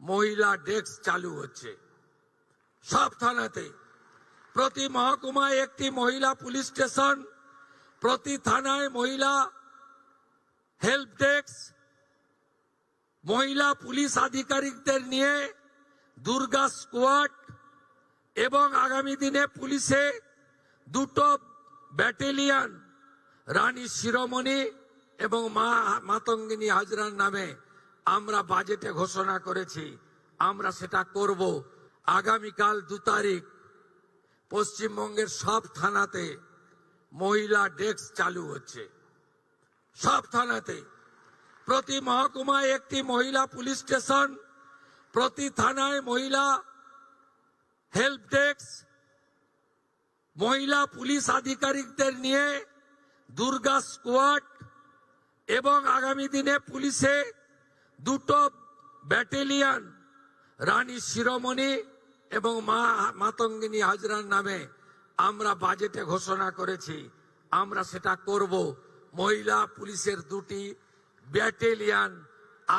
মহিলা ডেস্ক চালু হচ্ছে সব থানাতে। প্রতি মহকুমায় একটি মহিলা পুলিশ স্টেশন, প্রতি থানায় মহিলা হেল্প ডেস্ক, মহিলা পুলিশ আধিকারিকদের নিয়ে দুর্গা স্কোয়াড এবং আগামী দিনে পুলিশে 2টো ব্যাটালিয়ন রানী শিরোমণি এবং মাতঙ্গিনী হাজরার নামে আমরা বাজেটে ঘোষণা করেছি। আমরা সেটা করব। আগামীকাল 2 তারিখ পশ্চিমবঙ্গের সব থানাতে মহিলা ডেস্ক চালু হচ্ছে সব থানাতে। প্রতি মহকুমায় একটি মহিলা পুলিশ স্টেশন, প্রতি থানায় মহিলা হেল্প ডেস্ক, মহিলা পুলিশ আধিকারিকদের নিয়ে দুর্গা স্কোয়াড এবং আগামী দিনে পুলিশে 2টো ব্যাটালিয়ন রানী শিরোমণি এবং মাতঙ্গিনী হাজরার নামে আমরা বাজেটে ঘোষণা করেছি। আমরা সেটা করব। মহিলা পুলিশের 2টি ব্যাটালিয়ন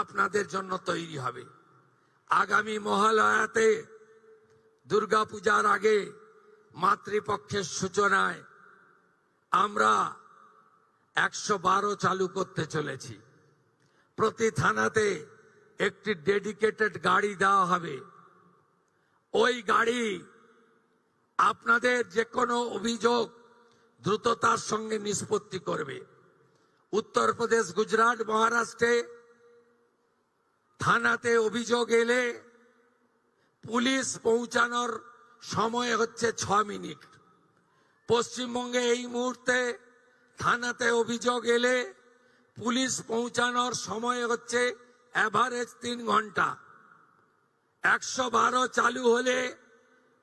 আপনাদের জন্য তৈরি হবে। আগামী মহালয়াতে দুর্গাপূজার আগে মাতৃপক্ষের সূচনায় আমরা 112 চালু করতে চলেছি। প্রতি থানাতে একটি ডেডিকেটেড গাড়ি দেওয়া হবে। ওই গাড়ি আপনাদের যে কোনো অভিযোগ দ্রুততার সঙ্গে নিষ্পত্তি করবে। উত্তরপ্রদেশ, গুজরাট, মহারাষ্ট্রে থানাতে অভিযোগ এলে পুলিশ পৌঁছানোর সময় হচ্ছে 6 মিনিট। পশ্চিমবঙ্গে এই মুহূর্তে থানাতে অভিযোগ এলে পুলিশ পৌঁছানোর সময় হচ্ছে এভারেজ 3 ঘন্টা। 112 চালু হলে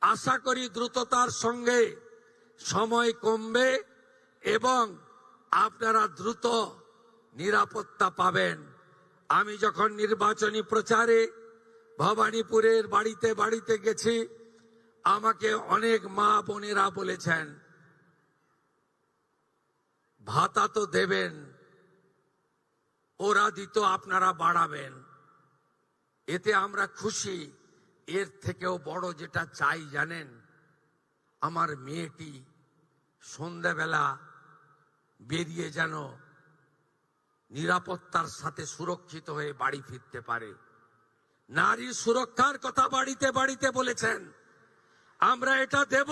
আশা করি দ্রুততার সঙ্গে সময় কমবে এবং আপনারা দ্রুত নিরাপত্তা পাবেন। আমি যখন নির্বাচনী প্রচারে ভবানীপুরের বাড়িতে বাড়িতে গেছি, আমাকে অনেক মা বোনেরা বলেছেন ভাতা তো দেবেন, ওরা দিত আপনারা বাড়াবেন। এতে আমরা খুশি। এর থেকেও বড় যেটা চাই জানেন, আমার মেয়েটি সন্ধ্যাবেলা বেরিয়ে যেন নিরাপত্তার সাথে সুরক্ষিত হয়ে বাড়ি ফিরতে পারে। নারী সুরক্ষার কথা বাড়িতে বাড়িতে বলেছেন, আমরা এটা দেব।